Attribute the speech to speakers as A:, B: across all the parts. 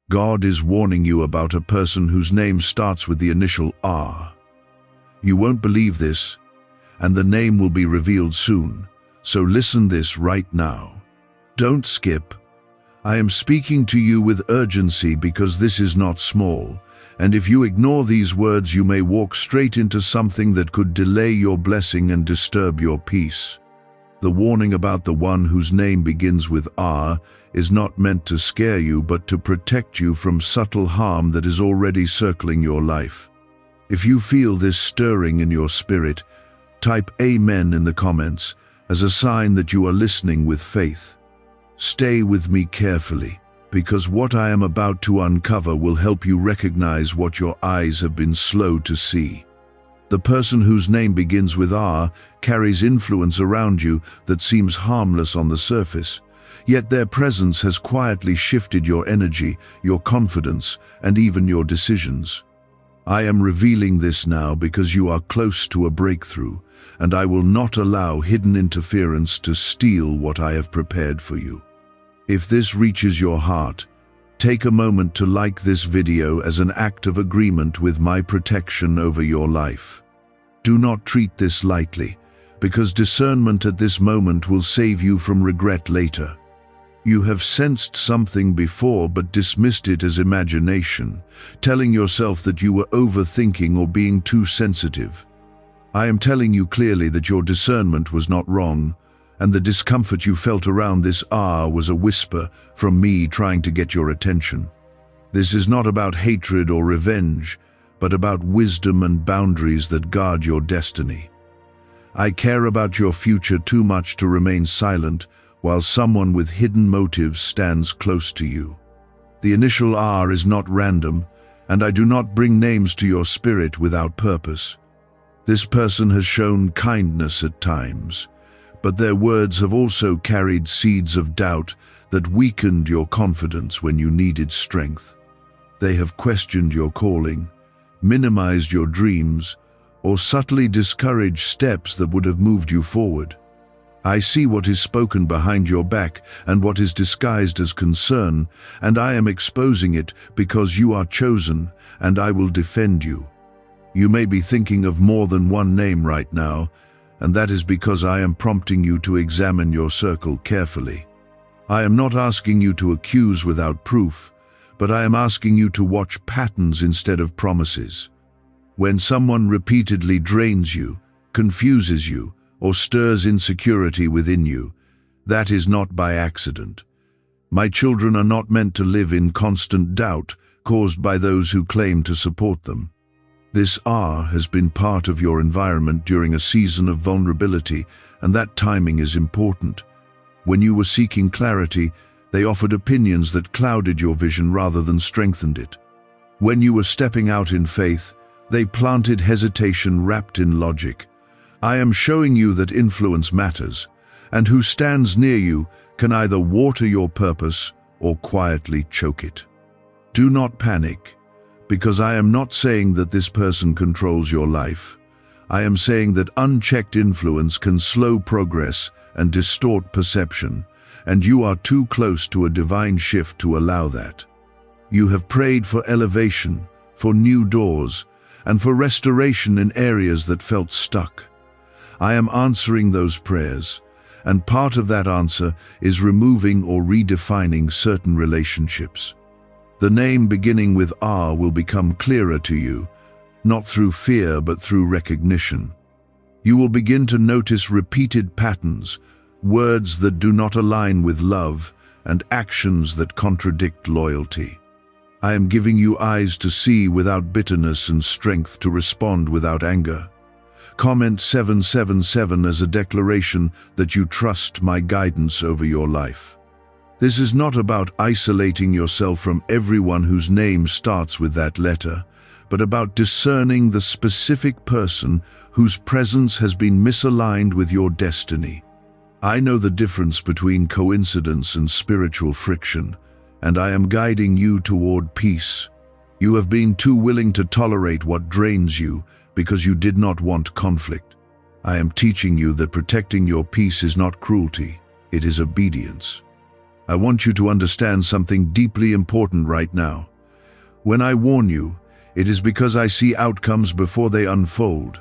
A: God is warning you about a person whose name starts with the initial R. You won't believe this, and the name will be revealed soon, so listen this right now. Don't skip. I am speaking to you with urgency because this is not small, and if you ignore these words you may walk straight into something that could delay your blessing and disturb your peace. The warning about the one whose name begins with R is not meant to scare you but to protect you from subtle harm that is already circling your life. If you feel this stirring in your spirit, type Amen in the comments as a sign that you are listening with faith. Stay with me carefully, because what I am about to uncover will help you recognize what your eyes have been slow to see. The person whose name begins with R carries influence around you that seems harmless on the surface, yet their presence has quietly shifted your energy, your confidence, and even your decisions. I am revealing this now because you are close to a breakthrough, and I will not allow hidden interference to steal what I have prepared for you. If this reaches your heart, take a moment to like this video as an act of agreement with my protection over your life. Do not treat this lightly, because discernment at this moment will save you from regret later. You have sensed something before but dismissed it as imagination, telling yourself that you were overthinking or being too sensitive. I am telling you clearly that your discernment was not wrong, and the discomfort you felt around this R was a whisper from me trying to get your attention. This is not about hatred or revenge, but about wisdom and boundaries that guard your destiny. I care about your future too much to remain silent while someone with hidden motives stands close to you. The initial R is not random, and I do not bring names to your spirit without purpose. This person has shown kindness at times, but their words have also carried seeds of doubt that weakened your confidence when you needed strength. They have questioned your calling, minimized your dreams, or subtly discouraged steps that would have moved you forward. I see what is spoken behind your back and what is disguised as concern, and I am exposing it because you are chosen, and I will defend you. You may be thinking of more than one name right now, and that is because I am prompting you to examine your circle carefully. I am not asking you to accuse without proof, but I am asking you to watch patterns instead of promises. When someone repeatedly drains you, confuses you, or stirs insecurity within you, that is not by accident. My children are not meant to live in constant doubt caused by those who claim to support them. This R has been part of your environment during a season of vulnerability, and that timing is important. When you were seeking clarity, they offered opinions that clouded your vision rather than strengthened it. When you were stepping out in faith, they planted hesitation wrapped in logic. I am showing you that influence matters, and who stands near you can either water your purpose or quietly choke it. Do not panic, because I am not saying that this person controls your life. I am saying that unchecked influence can slow progress and distort perception, and you are too close to a divine shift to allow that. You have prayed for elevation, for new doors, and for restoration in areas that felt stuck. I am answering those prayers, and part of that answer is removing or redefining certain relationships. The name beginning with R will become clearer to you, not through fear but through recognition. You will begin to notice repeated patterns, words that do not align with love, and actions that contradict loyalty. I am giving you eyes to see without bitterness and strength to respond without anger. Comment 777 as a declaration that you trust my guidance over your life. This is not about isolating yourself from everyone whose name starts with that letter, but about discerning the specific person whose presence has been misaligned with your destiny. I know the difference between coincidence and spiritual friction, and I am guiding you toward peace. You have been too willing to tolerate what drains you because you did not want conflict. I am teaching you that protecting your peace is not cruelty, it is obedience. I want you to understand something deeply important right now. When I warn you, it is because I see outcomes before they unfold.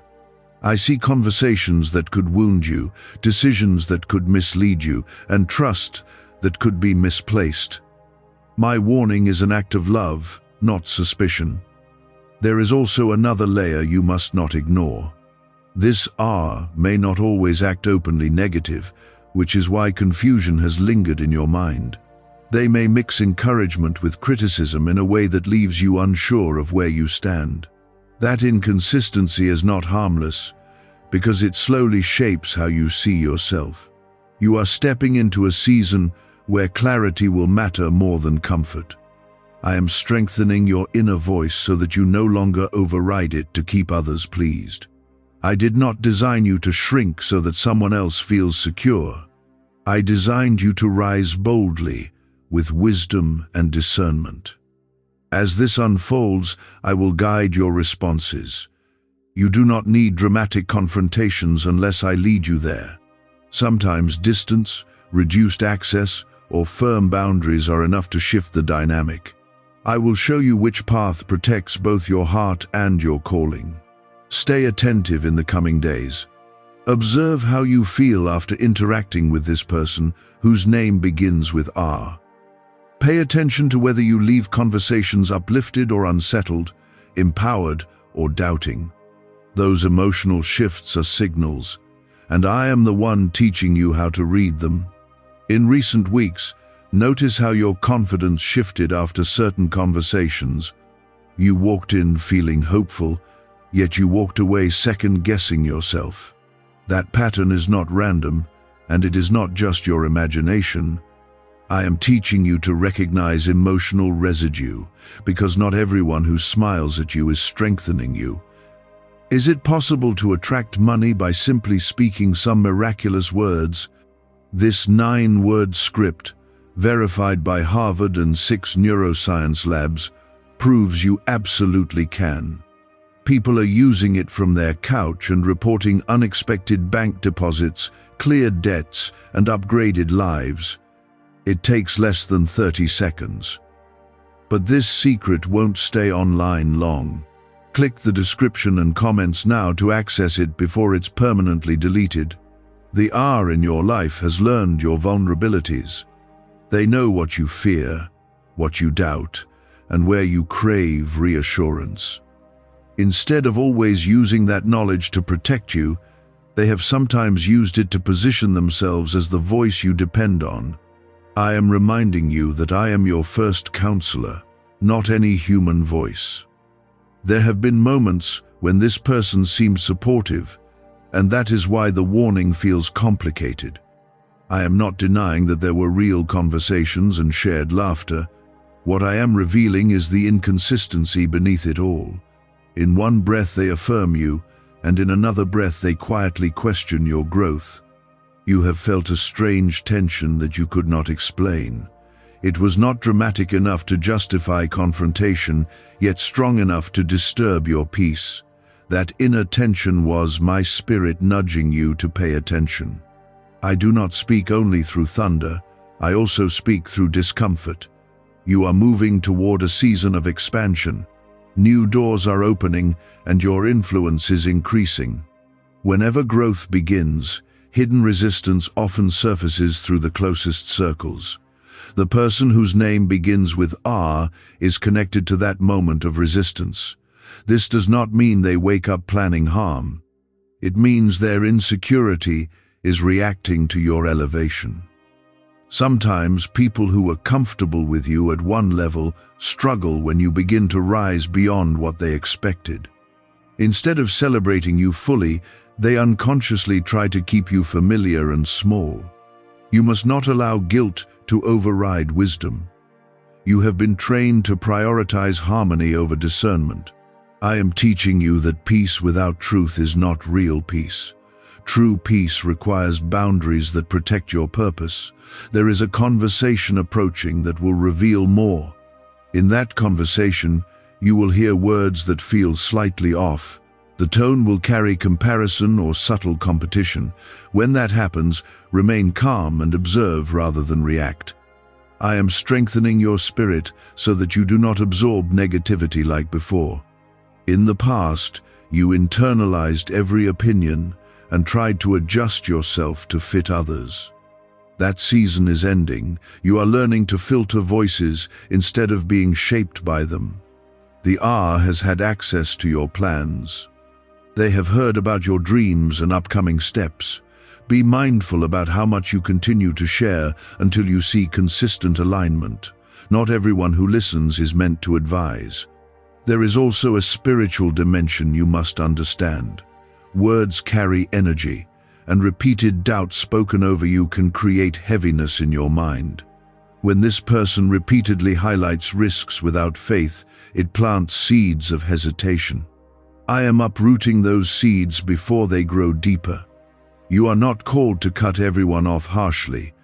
A: I see conversations that could wound you, decisions that could mislead you, and trust that could be misplaced. My warning is an act of love, not suspicion. There is also another layer you must not ignore. This R may not always act openly negative, which is why confusion has lingered in your mind. They may mix encouragement with criticism in a way that leaves you unsure of where you stand. That inconsistency is not harmless, because it slowly shapes how you see yourself. You are stepping into a season where clarity will matter more than comfort. I am strengthening your inner voice so that you no longer override it to keep others pleased. I did not design you to shrink so that someone else feels secure. I designed you to rise boldly, with wisdom and discernment. As this unfolds, I will guide your responses. You do not need dramatic confrontations unless I lead you there. Sometimes distance, reduced access, or firm boundaries are enough to shift the dynamic. I will show you which path protects both your heart and your calling. Stay attentive in the coming days. Observe how you feel after interacting with this person whose name begins with R. Pay attention to whether you leave conversations uplifted or unsettled, empowered or doubting. Those emotional shifts are signals, and I am the one teaching you how to read them. In recent weeks, notice how your confidence shifted after certain conversations. You walked in feeling hopeful, yet you walked away second-guessing yourself. That pattern is not random, and it is not just your imagination. I am teaching you to recognize emotional residue, because not everyone who smiles at you is strengthening you. Is it possible to attract money by simply speaking some miraculous words? This 9-word script, verified by Harvard and 6 neuroscience labs, proves you absolutely can. People are using it from their couch and reporting unexpected bank deposits, cleared debts, and upgraded lives. It takes less than 30 seconds. But this secret won't stay online long. Click the description and comments now to access it before it's permanently deleted. The R in your life has learned your vulnerabilities. They know what you fear, what you doubt, and where you crave reassurance. Instead of always using that knowledge to protect you, they have sometimes used it to position themselves as the voice you depend on. I am reminding you that I am your first counselor, not any human voice. There have been moments when this person seemed supportive, and that is why the warning feels complicated. I am not denying that there were real conversations and shared laughter. What I am revealing is the inconsistency beneath it all. In one breath they affirm you, and in another breath they quietly question your growth. You have felt a strange tension that you could not explain. It was not dramatic enough to justify confrontation, yet strong enough to disturb your peace. That inner tension was my spirit nudging you to pay attention. I do not speak only through thunder, I also speak through discomfort. You are moving toward a season of expansion. New doors are opening, and your influence is increasing. Whenever growth begins, hidden resistance often surfaces through the closest circles. The person whose name begins with R is connected to that moment of resistance. This does not mean they wake up planning harm. It means their insecurity is reacting to your elevation. Sometimes people who are comfortable with you at one level struggle when you begin to rise beyond what they expected. Instead of celebrating you fully, they unconsciously try to keep you familiar and small. You must not allow guilt to override wisdom. You have been trained to prioritize harmony over discernment. I am teaching you that peace without truth is not real peace. True peace requires boundaries that protect your purpose. There is a conversation approaching that will reveal more. In that conversation, you will hear words that feel slightly off. The tone will carry comparison or subtle competition. When that happens, remain calm and observe rather than react. I am strengthening your spirit so that you do not absorb negativity like before. In the past, you internalized every opinion and tried to adjust yourself to fit others. That season is ending. You are learning to filter voices instead of being shaped by them. The R has had access to your plans. They have heard about your dreams and upcoming steps. Be mindful about how much you continue to share until you see consistent alignment. Not everyone who listens is meant to advise. There is also a spiritual dimension you must understand. Words carry energy, and repeated doubts spoken over you can create heaviness in your mind. When this person repeatedly highlights risks without faith, it plants seeds of hesitation. I am uprooting those seeds before they grow deeper. You are not called to cut everyone off harshly.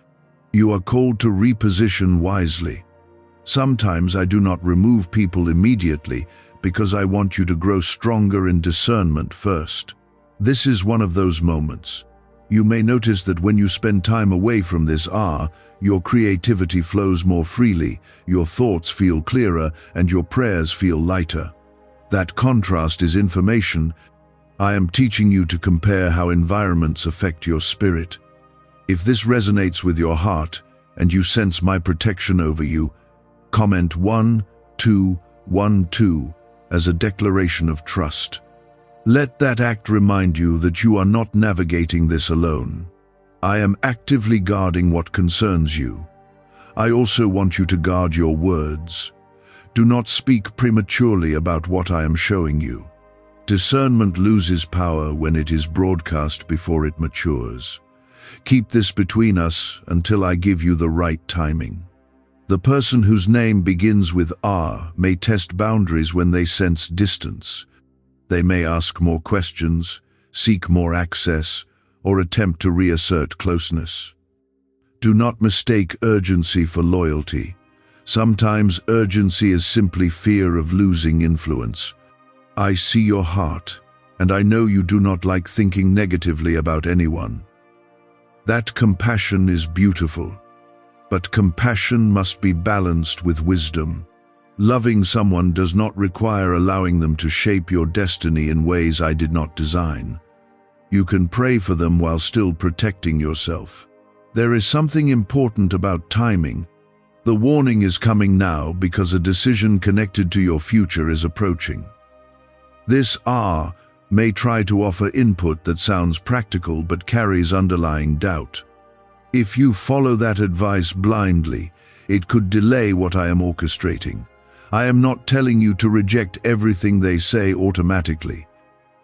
A: You are called to reposition wisely. Sometimes I do not remove people immediately because I want you to grow stronger in discernment first. This is one of those moments. You may notice that when you spend time away from this R, your creativity flows more freely, your thoughts feel clearer, and your prayers feel lighter. That contrast is information. I am teaching you to compare how environments affect your spirit. If this resonates with your heart, and you sense my protection over you, comment 1212 as a declaration of trust. Let that act remind you that you are not navigating this alone. I am actively guarding what concerns you. I also want you to guard your words. Do not speak prematurely about what I am showing you. Discernment loses power when it is broadcast before it matures. Keep this between us until I give you the right timing. The person whose name begins with R may test boundaries when they sense distance. They may ask more questions, seek more access, or attempt to reassert closeness. Do not mistake urgency for loyalty. Sometimes urgency is simply fear of losing influence. I see your heart, and I know you do not like thinking negatively about anyone. That compassion is beautiful, but compassion must be balanced with wisdom. Loving someone does not require allowing them to shape your destiny in ways I did not design. You can pray for them while still protecting yourself. There is something important about timing. The warning is coming now because a decision connected to your future is approaching. This R may try to offer input that sounds practical but carries underlying doubt. If you follow that advice blindly, it could delay what I am orchestrating. I am not telling you to reject everything they say automatically.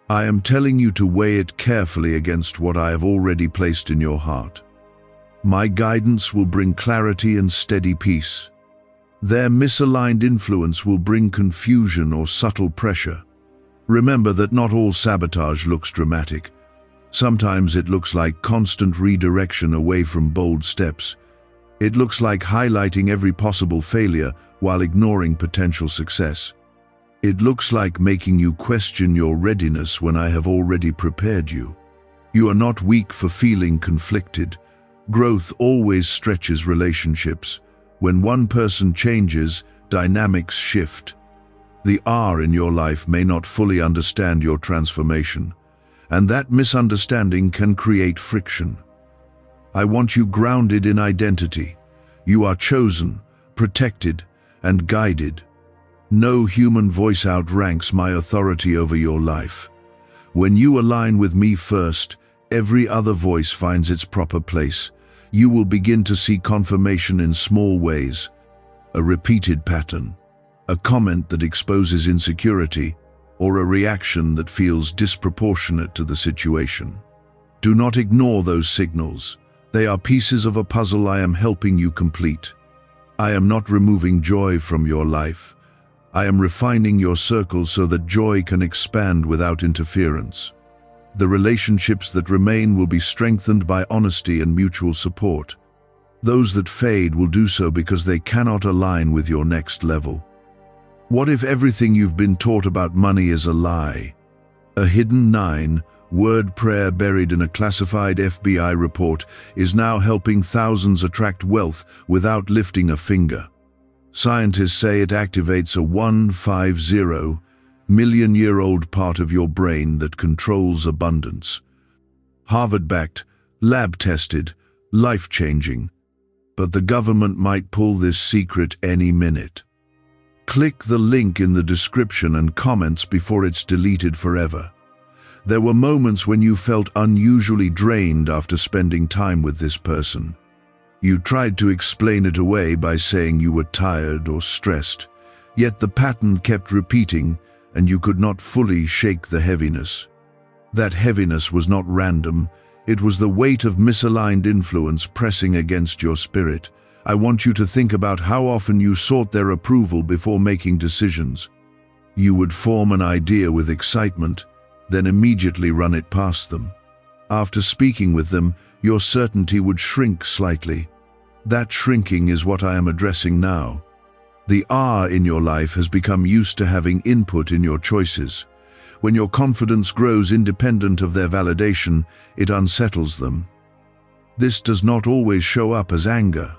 A: I am telling you to weigh it carefully against what I have already placed in your heart. My guidance will bring clarity and steady peace. Their misaligned influence will bring confusion or subtle pressure. Remember that not all sabotage looks dramatic. Sometimes it looks like constant redirection away from bold steps. It looks like highlighting every possible failure while ignoring potential success. It looks like making you question your readiness when I have already prepared you. You are not weak for feeling conflicted. Growth always stretches relationships. When one person changes, dynamics shift. The R in your life may not fully understand your transformation, and that misunderstanding can create friction. I want you grounded in identity. You are chosen, protected, and guided. No human voice outranks my authority over your life. When you align with me first, every other voice finds its proper place. You will begin to see confirmation in small ways, a repeated pattern, a comment that exposes insecurity, or a reaction that feels disproportionate to the situation. Do not ignore those signals. They are pieces of a puzzle I am helping you complete. I am not removing joy from your life. I am refining your circle so that joy can expand without interference. The relationships that remain will be strengthened by honesty and mutual support. Those that fade will do so because they cannot align with your next level. What if everything you've been taught about money is a lie? A hidden 9 Word prayer buried in a classified FBI report is now helping thousands attract wealth without lifting a finger. Scientists say it activates a 150-million-year-old part of your brain that controls abundance. Harvard-backed, lab-tested, life-changing. But the government might pull this secret any minute. Click the link in the description and comments before it's deleted forever. There were moments when you felt unusually drained after spending time with this person. You tried to explain it away by saying you were tired or stressed, yet the pattern kept repeating and you could not fully shake the heaviness. That heaviness was not random, it was the weight of misaligned influence pressing against your spirit. I want you to think about how often you sought their approval before making decisions. You would form an idea with excitement, then immediately run it past them. After speaking with them, your certainty would shrink slightly. That shrinking is what I am addressing now. The R in your life has become used to having input in your choices. When your confidence grows independent of their validation, it unsettles them. This does not always show up as anger.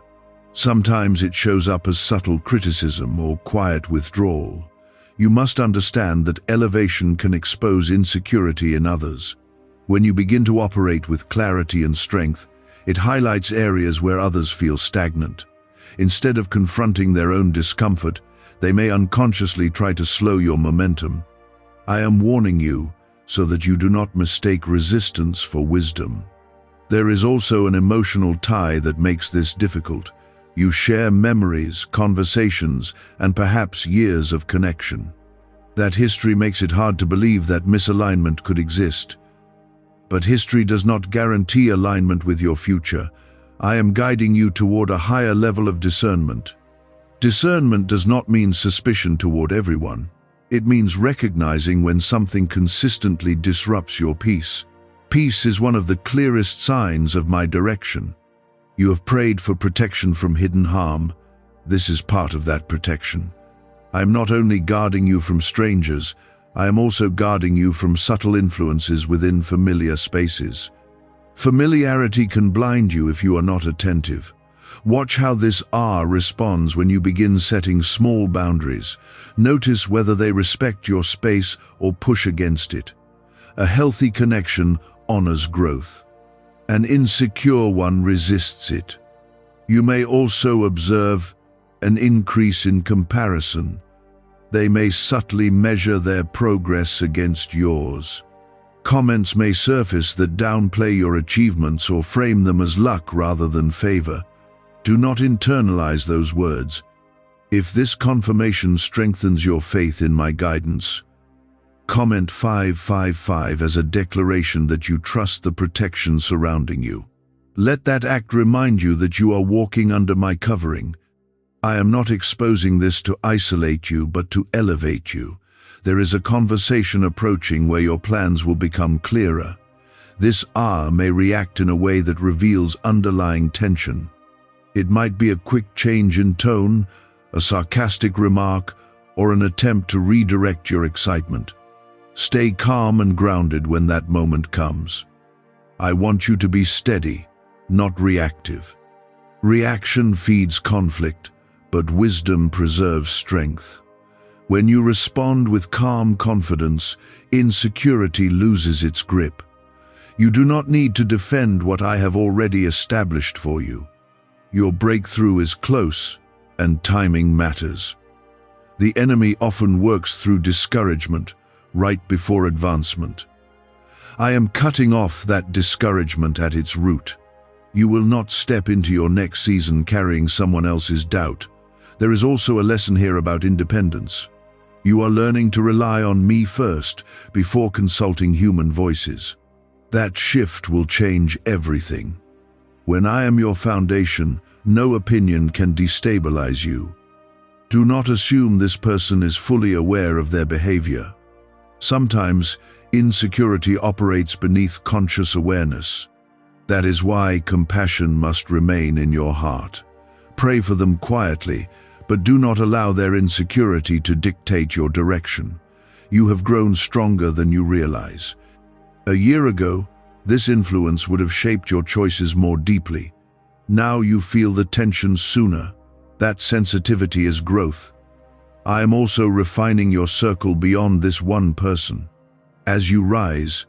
A: Sometimes it shows up as subtle criticism or quiet withdrawal. You must understand that elevation can expose insecurity in others. When you begin to operate with clarity and strength, it highlights areas where others feel stagnant. Instead of confronting their own discomfort, they may unconsciously try to slow your momentum. I am warning you so that you do not mistake resistance for wisdom. There is also an emotional tie that makes this difficult. You share memories, conversations, and perhaps years of connection. That history makes it hard to believe that misalignment could exist. But history does not guarantee alignment with your future. I am guiding you toward a higher level of discernment. Discernment does not mean suspicion toward everyone. It means recognizing when something consistently disrupts your peace. Peace is one of the clearest signs of my direction. You have prayed for protection from hidden harm. This is part of that protection. I am not only guarding you from strangers, I am also guarding you from subtle influences within familiar spaces. Familiarity can blind you if you are not attentive. Watch how this R responds when you begin setting small boundaries. Notice whether they respect your space or push against it. A healthy connection honors growth. An insecure one resists it. You may also observe an increase in comparison. They may subtly measure their progress against yours. Comments may surface that downplay your achievements or frame them as luck rather than favor. Do not internalize those words. If this confirmation strengthens your faith in my guidance, comment 555 as a declaration that you trust the protection surrounding you. Let that act remind you that you are walking under my covering. I am not exposing this to isolate you, but to elevate you. There is a conversation approaching where your plans will become clearer. This R may react in a way that reveals underlying tension. It might be a quick change in tone, a sarcastic remark, or an attempt to redirect your excitement. Stay calm and grounded when that moment comes. I want you to be steady, not reactive. Reaction feeds conflict, but wisdom preserves strength. When you respond with calm confidence, insecurity loses its grip. You do not need to defend what I have already established for you. Your breakthrough is close, and timing matters. The enemy often works through discouragement, right before advancement. I am cutting off that discouragement at its root. You will not step into your next season carrying someone else's doubt. There is also a lesson here about independence. You are learning to rely on me first, before consulting human voices. That shift will change everything. When I am your foundation, no opinion can destabilize you. Do not assume this person is fully aware of their behavior. Sometimes, insecurity operates beneath conscious awareness. That is why compassion must remain in your heart. Pray for them quietly, but do not allow their insecurity to dictate your direction. You have grown stronger than you realize. A year ago, this influence would have shaped your choices more deeply. Now you feel the tension sooner. That sensitivity is growth. I am also refining your circle beyond this one person. As you rise,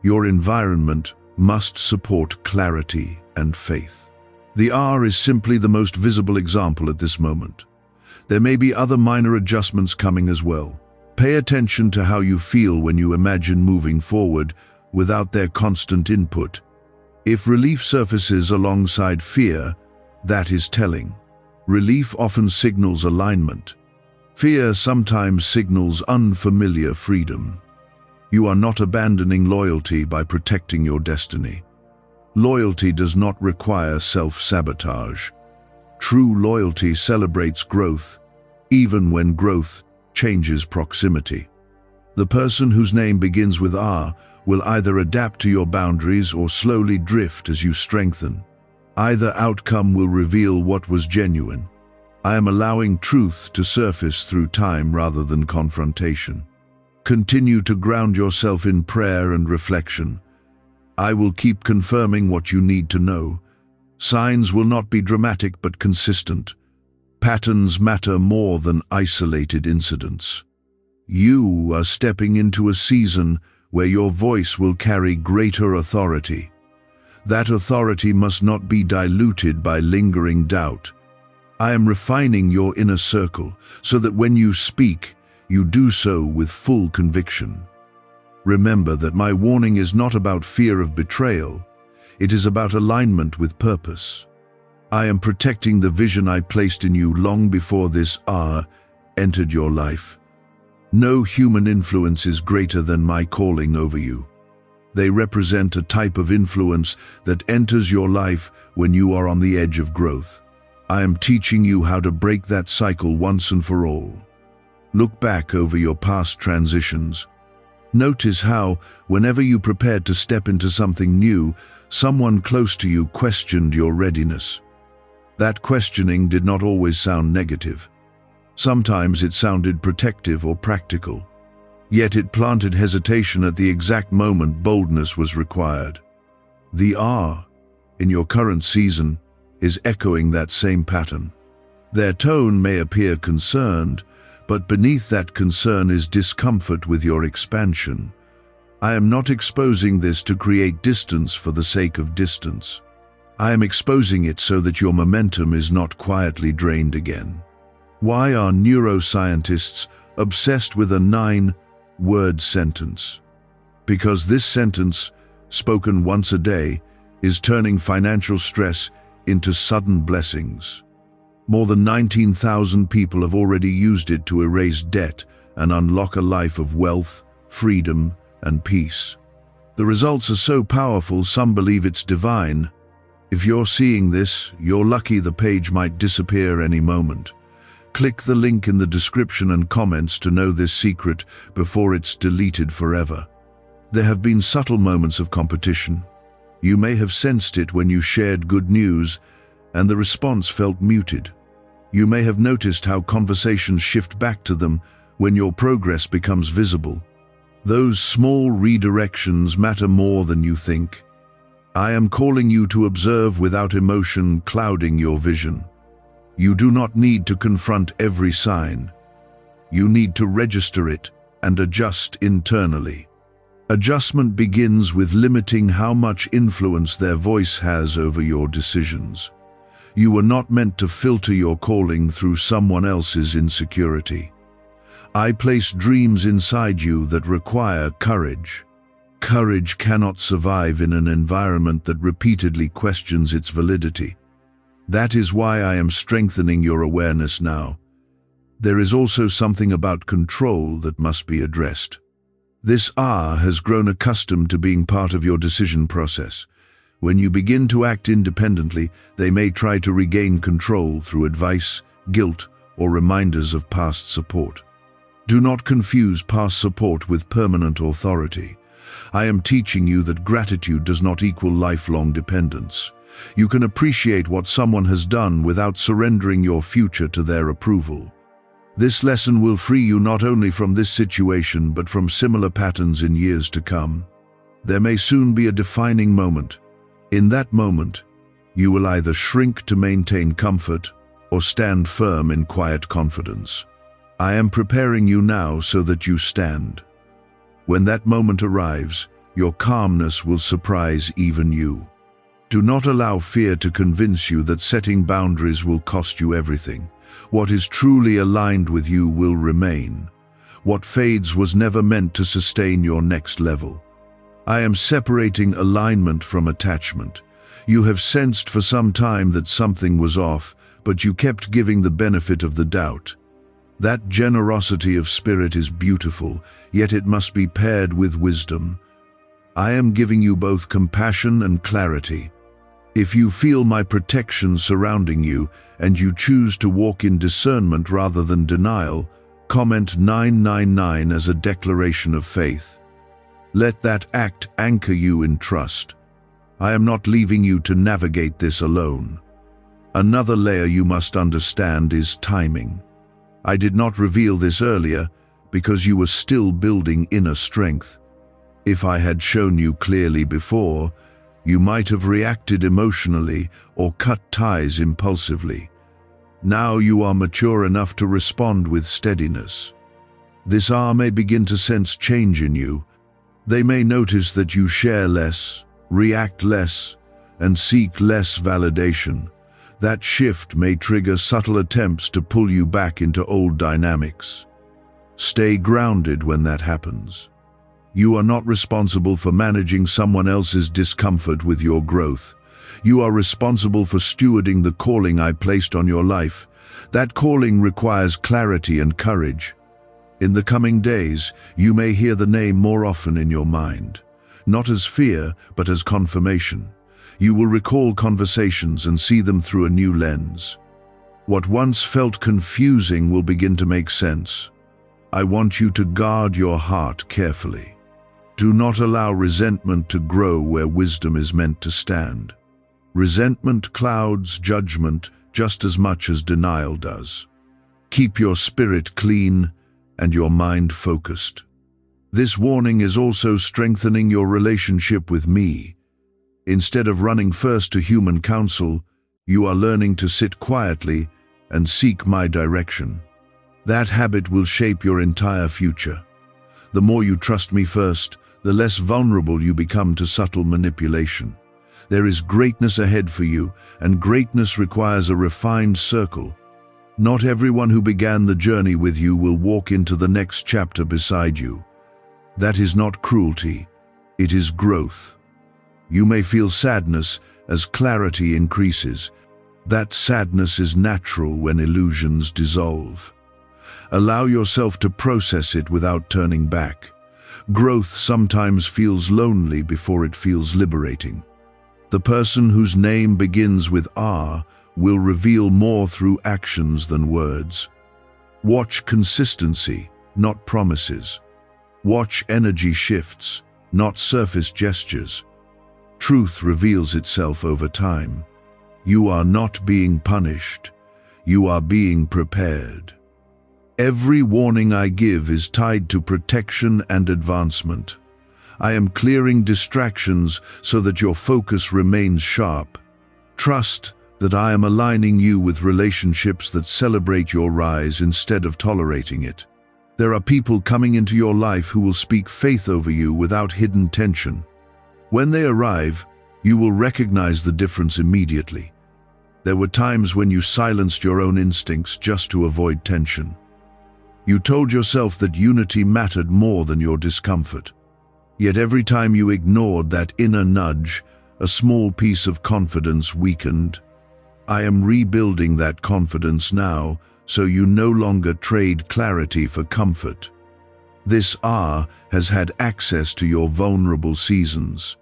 A: your environment must support clarity and faith. The R is simply the most visible example at this moment. There may be other minor adjustments coming as well. Pay attention to how you feel when you imagine moving forward without their constant input. If relief surfaces alongside fear, that is telling. Relief often signals alignment. Fear sometimes signals unfamiliar freedom. You are not abandoning loyalty by protecting your destiny. Loyalty does not require self-sabotage. True loyalty celebrates growth, even when growth changes proximity. The person whose name begins with R will either adapt to your boundaries or slowly drift as you strengthen. Either outcome will reveal what was genuine. I am allowing truth to surface through time rather than confrontation. Continue to ground yourself in prayer and reflection. I will keep confirming what you need to know. Signs will not be dramatic but consistent. Patterns matter more than isolated incidents. You are stepping into a season where your voice will carry greater authority. That authority must not be diluted by lingering doubt. I am refining your inner circle so that when you speak, you do so with full conviction. Remember that my warning is not about fear of betrayal. It is about alignment with purpose. I am protecting the vision I placed in you long before this R entered your life. No human influence is greater than my calling over you. They represent a type of influence that enters your life when you are on the edge of growth. I am teaching you how to break that cycle once and for all. Look back over your past transitions. Notice how, whenever you prepared to step into something new, someone close to you questioned your readiness. That questioning did not always sound negative. Sometimes it sounded protective or practical. Yet it planted hesitation at the exact moment boldness was required. The R, in your current season, is echoing that same pattern. Their tone may appear concerned, but beneath that concern is discomfort with your expansion. I am not exposing this to create distance for the sake of distance. I am exposing it so that your momentum is not quietly drained again. Why are neuroscientists obsessed with a 9-word sentence? Because this sentence, spoken once a day, is turning financial stress into sudden blessings. More than 19,000 people have already used it to erase debt and unlock a life of wealth, freedom, and peace. The results are so powerful, some believe it's divine. If you're seeing this, you're lucky. The page might disappear any moment. Click the link in the description and comments to know this secret before it's deleted forever. There have been subtle moments of competition. You may have sensed it when you shared good news, and the response felt muted. You may have noticed how conversations shift back to them when your progress becomes visible. Those small redirections matter more than you think. I am calling you to observe without emotion clouding your vision. You do not need to confront every sign. You need to register it and adjust internally. Adjustment begins with limiting how much influence their voice has over your decisions. You were not meant to filter your calling through someone else's insecurity. I place dreams inside you that require courage. Courage cannot survive in an environment that repeatedly questions its validity. That is why I am strengthening your awareness now. There is also something about control that must be addressed. This R has grown accustomed to being part of your decision process. When you begin to act independently, they may try to regain control through advice, guilt, or reminders of past support. Do not confuse past support with permanent authority. I am teaching you that gratitude does not equal lifelong dependence. You can appreciate what someone has done without surrendering your future to their approval. This lesson will free you not only from this situation but from similar patterns in years to come. There may soon be a defining moment. In that moment, you will either shrink to maintain comfort or stand firm in quiet confidence. I am preparing you now so that you stand. When that moment arrives, your calmness will surprise even you. Do not allow fear to convince you that setting boundaries will cost you everything. What is truly aligned with you will remain. What fades was never meant to sustain your next level. I am separating alignment from attachment. You have sensed for some time that something was off, but you kept giving the benefit of the doubt. That generosity of spirit is beautiful, yet it must be paired with wisdom. I am giving you both compassion and clarity. If you feel my protection surrounding you and you choose to walk in discernment rather than denial, comment 999 as a declaration of faith. Let that act anchor you in trust. I am not leaving you to navigate this alone. Another layer you must understand is timing. I did not reveal this earlier because you were still building inner strength. If I had shown you clearly before, you might have reacted emotionally or cut ties impulsively. Now you are mature enough to respond with steadiness. This hour may begin to sense change in you. They may notice that you share less, react less, and seek less validation. That shift may trigger subtle attempts to pull you back into old dynamics. Stay grounded when that happens. You are not responsible for managing someone else's discomfort with your growth. You are responsible for stewarding the calling I placed on your life. That calling requires clarity and courage. In the coming days, you may hear the name more often in your mind, not as fear, but as confirmation. You will recall conversations and see them through a new lens. What once felt confusing will begin to make sense. I want you to guard your heart carefully. Do not allow resentment to grow where wisdom is meant to stand. Resentment clouds judgment just as much as denial does. Keep your spirit clean and your mind focused. This warning is also strengthening your relationship with me. Instead of running first to human counsel, you are learning to sit quietly and seek my direction. That habit will shape your entire future. The more you trust me first, the less vulnerable you become to subtle manipulation. There is greatness ahead for you, and greatness requires a refined circle. Not everyone who began the journey with you will walk into the next chapter beside you. That is not cruelty, it is growth. You may feel sadness as clarity increases. That sadness is natural when illusions dissolve. Allow yourself to process it without turning back. Growth sometimes feels lonely before it feels liberating. The person whose name begins with R will reveal more through actions than words. Watch consistency, not promises. Watch energy shifts, not surface gestures. Truth reveals itself over time. You are not being punished. You are being prepared. Every warning I give is tied to protection and advancement. I am clearing distractions so that your focus remains sharp. Trust that I am aligning you with relationships that celebrate your rise instead of tolerating it. There are people coming into your life who will speak faith over you without hidden tension. When they arrive, you will recognize the difference immediately. There were times when you silenced your own instincts just to avoid tension. You told yourself that unity mattered more than your discomfort. Yet every time you ignored that inner nudge, a small piece of confidence weakened. I am rebuilding that confidence now, so you no longer trade clarity for comfort. This R has had access to your vulnerable seasons.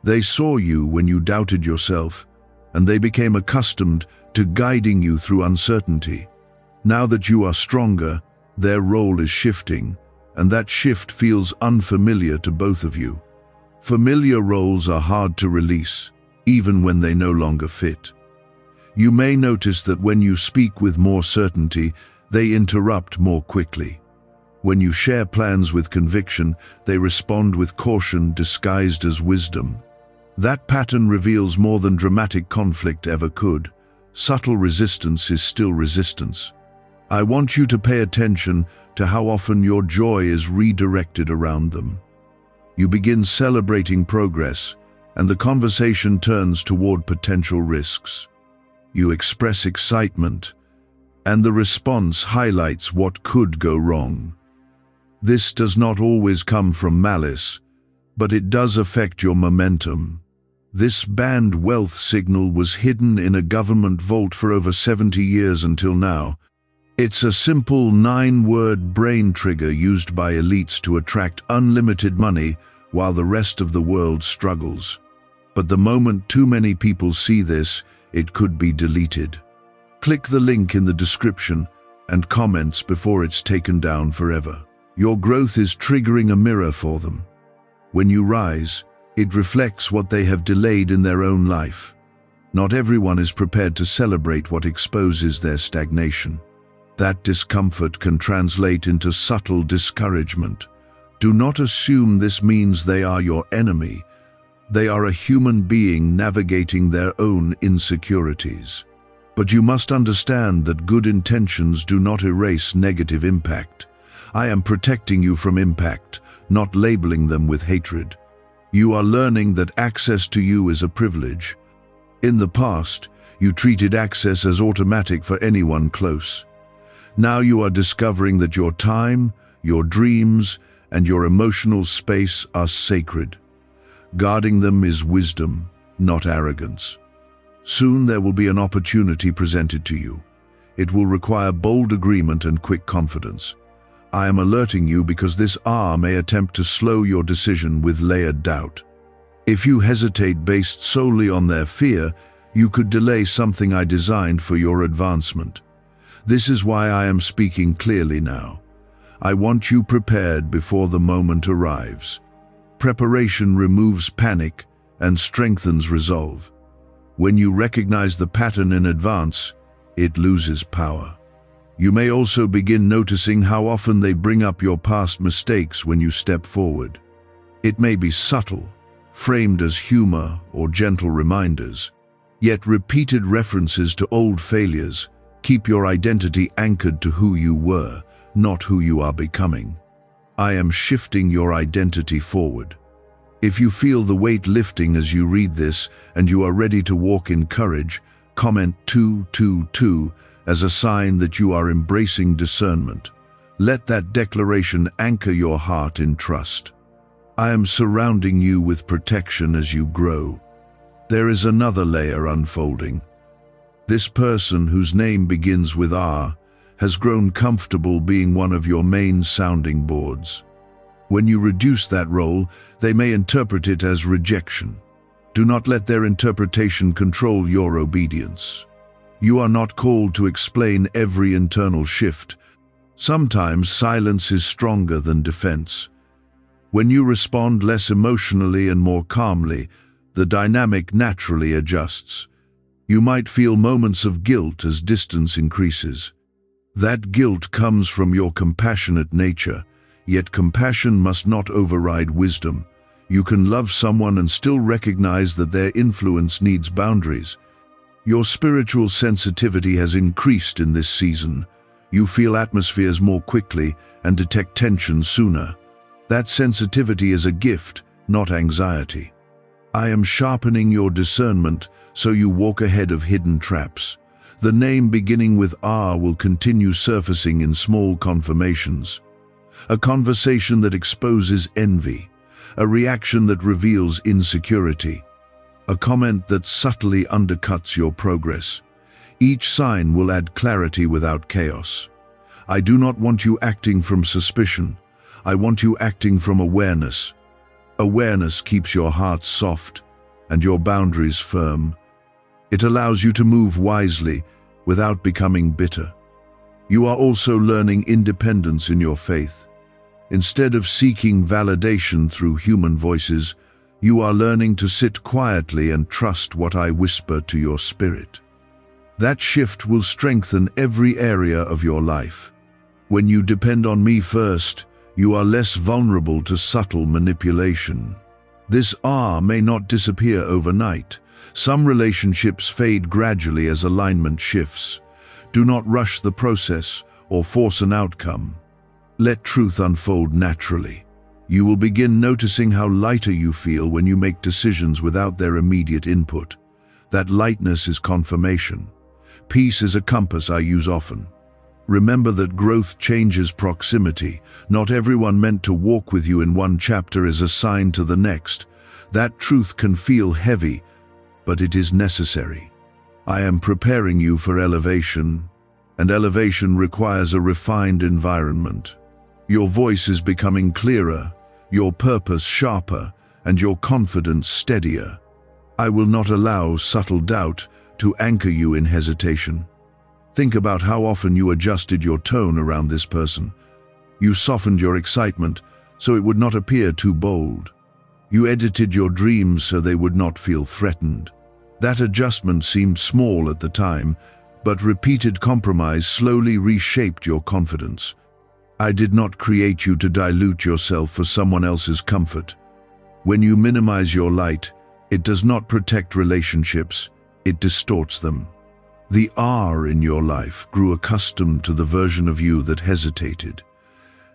A: They saw you when you doubted yourself, and they became accustomed to guiding you through uncertainty. Now that you are stronger, their role is shifting, and that shift feels unfamiliar to both of you. Familiar roles are hard to release, even when they no longer fit. You may notice that when you speak with more certainty, they interrupt more quickly. When you share plans with conviction, they respond with caution disguised as wisdom. That pattern reveals more than dramatic conflict ever could. Subtle resistance is still resistance. I want you to pay attention to how often your joy is redirected around them. You begin celebrating progress, and the conversation turns toward potential risks. You express excitement, and the response highlights what could go wrong. This does not always come from malice, but it does affect your momentum. This banned wealth signal was hidden in a government vault for over 70 years until now. It's a simple 9-word brain trigger used by elites to attract unlimited money while the rest of the world struggles. But the moment too many people see this, it could be deleted. Click the link in the description and comments before it's taken down forever. Your growth is triggering a mirror for them. When you rise, it reflects what they have delayed in their own life. Not everyone is prepared to celebrate what exposes their stagnation. That discomfort can translate into subtle discouragement. Do not assume this means they are your enemy. They are a human being navigating their own insecurities. But you must understand that good intentions do not erase negative impact. I am protecting you from impact, not labeling them with hatred. You are learning that access to you is a privilege. In the past, you treated access as automatic for anyone close. Now you are discovering that your time, your dreams, and your emotional space are sacred. Guarding them is wisdom, not arrogance. Soon there will be an opportunity presented to you. It will require bold agreement and quick confidence. I am alerting you because this hour may attempt to slow your decision with layered doubt. If you hesitate based solely on their fear, you could delay something I designed for your advancement. This is why I am speaking clearly now. I want you prepared before the moment arrives. Preparation removes panic and strengthens resolve. When you recognize the pattern in advance, it loses power. You may also begin noticing how often they bring up your past mistakes when you step forward. It may be subtle, framed as humor or gentle reminders, yet repeated references to old failures keep your identity anchored to who you were, not who you are becoming. I am shifting your identity forward. If you feel the weight lifting as you read this and you are ready to walk in courage, comment 222 as a sign that you are embracing discernment. Let that declaration anchor your heart in trust. I am surrounding you with protection as you grow. There is another layer unfolding. This person, whose name begins with R, has grown comfortable being one of your main sounding boards. When you reduce that role, they may interpret it as rejection. Do not let their interpretation control your obedience. You are not called to explain every internal shift. Sometimes silence is stronger than defense. When you respond less emotionally and more calmly, the dynamic naturally adjusts. You might feel moments of guilt as distance increases. That guilt comes from your compassionate nature, yet compassion must not override wisdom. You can love someone and still recognize that their influence needs boundaries. Your spiritual sensitivity has increased in this season. You feel atmospheres more quickly and detect tension sooner. That sensitivity is a gift, not anxiety. I am sharpening your discernment so you walk ahead of hidden traps. The name beginning with R will continue surfacing in small confirmations. A conversation that exposes envy, a reaction that reveals insecurity, a comment that subtly undercuts your progress. Each sign will add clarity without chaos. I do not want you acting from suspicion. I want you acting from awareness. Awareness keeps your heart soft and your boundaries firm. It allows you to move wisely without becoming bitter. You are also learning independence in your faith. Instead of seeking validation through human voices, you are learning to sit quietly and trust what I whisper to your spirit. That shift will strengthen every area of your life. When you depend on me first, you are less vulnerable to subtle manipulation. This R may not disappear overnight. Some relationships fade gradually as alignment shifts. Do not rush the process or force an outcome. Let truth unfold naturally. You will begin noticing how lighter you feel when you make decisions without their immediate input. That lightness is confirmation. Peace is a compass I use often. Remember that growth changes proximity. Not everyone meant to walk with you in one chapter is assigned to the next. That truth can feel heavy, but it is necessary. I am preparing you for elevation, and elevation requires a refined environment. Your voice is becoming clearer, your purpose sharper, and your confidence steadier. I will not allow subtle doubt to anchor you in hesitation. Think about how often you adjusted your tone around this person. You softened your excitement so it would not appear too bold. You edited your dreams so they would not feel threatened. That adjustment seemed small at the time, but repeated compromise slowly reshaped your confidence. I did not create you to dilute yourself for someone else's comfort. When you minimize your light, it does not protect relationships, it distorts them. The R in your life grew accustomed to the version of you that hesitated.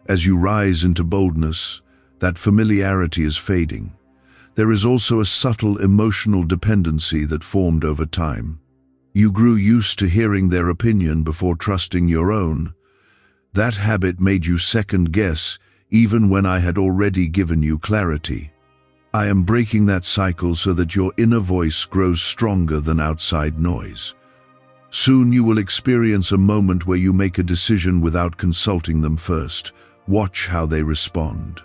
A: As you rise into boldness, that familiarity is fading. There is also a subtle emotional dependency that formed over time. You grew used to hearing their opinion before trusting your own. That habit made you second guess, even when I had already given you clarity. I am breaking that cycle so that your inner voice grows stronger than outside noise. Soon you will experience a moment where you make a decision without consulting them first. Watch how they respond.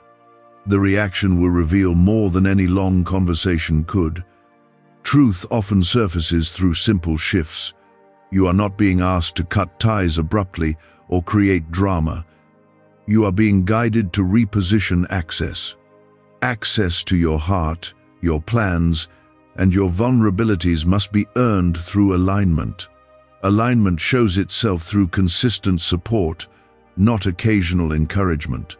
A: The reaction will reveal more than any long conversation could. Truth often surfaces through simple shifts. You are not being asked to cut ties abruptly or create drama. You are being guided to reposition access. Access to your heart, your plans, and your vulnerabilities must be earned through alignment. Alignment shows itself through consistent support, not occasional encouragement.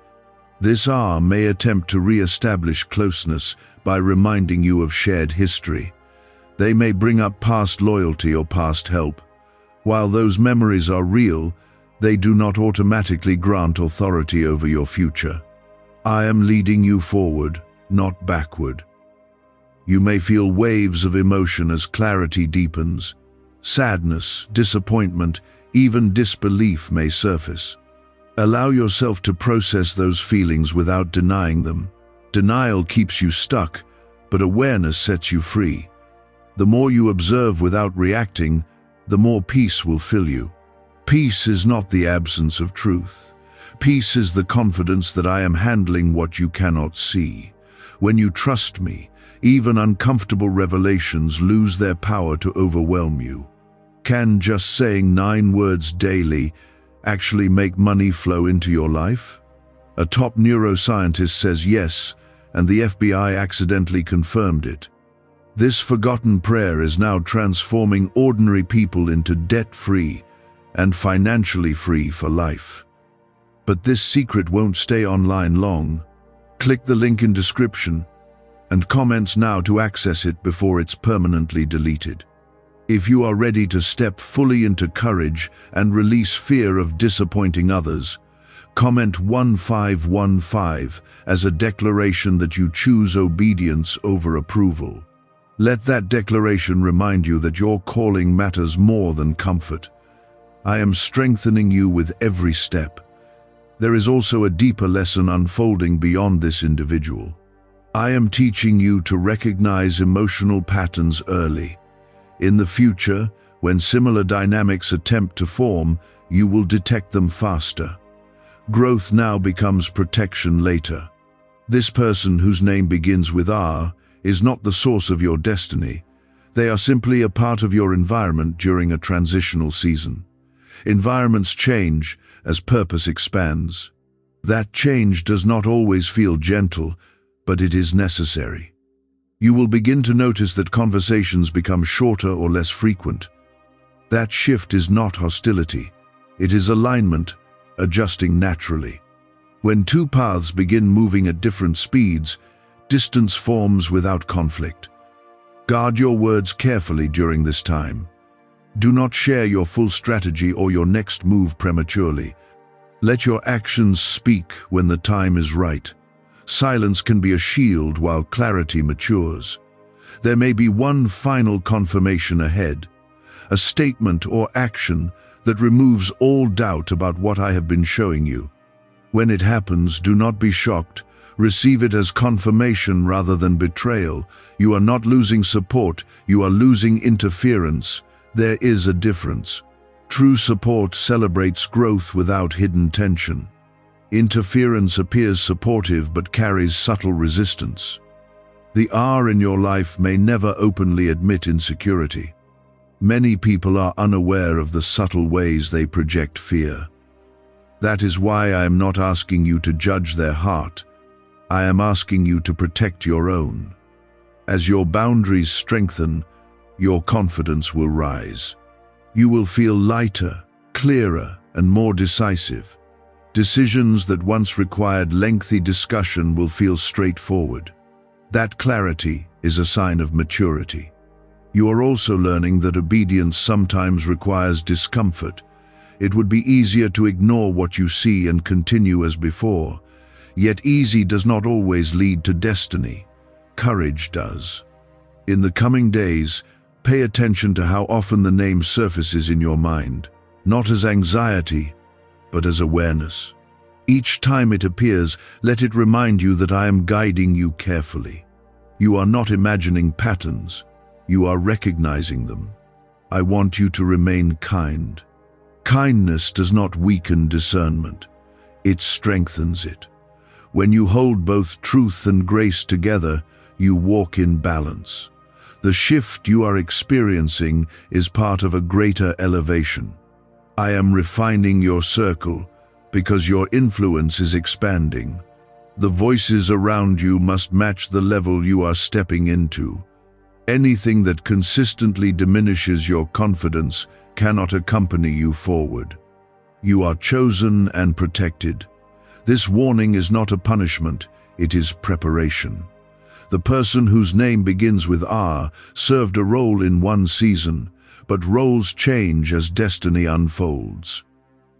A: This R may attempt to re-establish closeness by reminding you of shared history. They may bring up past loyalty or past help. While those memories are real, they do not automatically grant authority over your future. I am leading you forward, not backward. You may feel waves of emotion as clarity deepens. Sadness, disappointment, even disbelief may surface. Allow yourself to process those feelings without denying them. Denial keeps you stuck, but awareness sets you free. The more you observe without reacting, the more peace will fill you. Peace is not the absence of truth. Peace is the confidence that I am handling what you cannot see. When you trust me, even uncomfortable revelations lose their power to overwhelm you. Can just saying 9 words daily actually make money flow into your life? A top neuroscientist says yes, and the FBI accidentally confirmed it. This forgotten prayer is now transforming ordinary people into debt-free and financially free for life. But this secret won't stay online long. Click the link in description and comments now to access it before it's permanently deleted. If you are ready to step fully into courage and release fear of disappointing others, comment 1515 as a declaration that you choose obedience over approval. Let that declaration remind you that your calling matters more than comfort. I am strengthening you with every step. There is also a deeper lesson unfolding beyond this individual. I am teaching you to recognize emotional patterns early. In the future, when similar dynamics attempt to form, you will detect them faster. Growth now becomes protection later. This person, whose name begins with R, is not the source of your destiny. They are simply a part of your environment during a transitional season. Environments change as purpose expands. That change does not always feel gentle, but it is necessary. You will begin to notice that conversations become shorter or less frequent. That shift is not hostility. It is alignment, adjusting naturally. When two paths begin moving at different speeds, distance forms without conflict. Guard your words carefully during this time. Do not share your full strategy or your next move prematurely. Let your actions speak when the time is right. Silence can be a shield while clarity matures. There may be one final confirmation ahead, a statement or action that removes all doubt about what I have been showing you. When it happens, do not be shocked. Receive it as confirmation rather than betrayal. You are not losing support, you are losing interference. There is a difference. True support celebrates growth without hidden tension. Interference appears supportive but carries subtle resistance. The R in your life may never openly admit insecurity. Many people are unaware of the subtle ways they project fear. That is why I am not asking you to judge their heart. I am asking you to protect your own. As your boundaries strengthen, your confidence will rise. You will feel lighter, clearer, and more decisive. Decisions that once required lengthy discussion will feel straightforward. That clarity is a sign of maturity. You are also learning that obedience sometimes requires discomfort. It would be easier to ignore what you see and continue as before. Yet easy does not always lead to destiny. Courage does. In the coming days, pay attention to how often the name surfaces in your mind, not as anxiety, but as awareness. Each time it appears, let it remind you that I am guiding you carefully. You are not imagining patterns, you are recognizing them. I want you to remain kind. Kindness does not weaken discernment, it strengthens it. When you hold both truth and grace together, you walk in balance. The shift you are experiencing is part of a greater elevation. I am refining your circle because your influence is expanding. The voices around you must match the level you are stepping into. Anything that consistently diminishes your confidence cannot accompany you forward. You are chosen and protected. This warning is not a punishment, it is preparation. The person whose name begins with R served a role in one season, but roles change as destiny unfolds.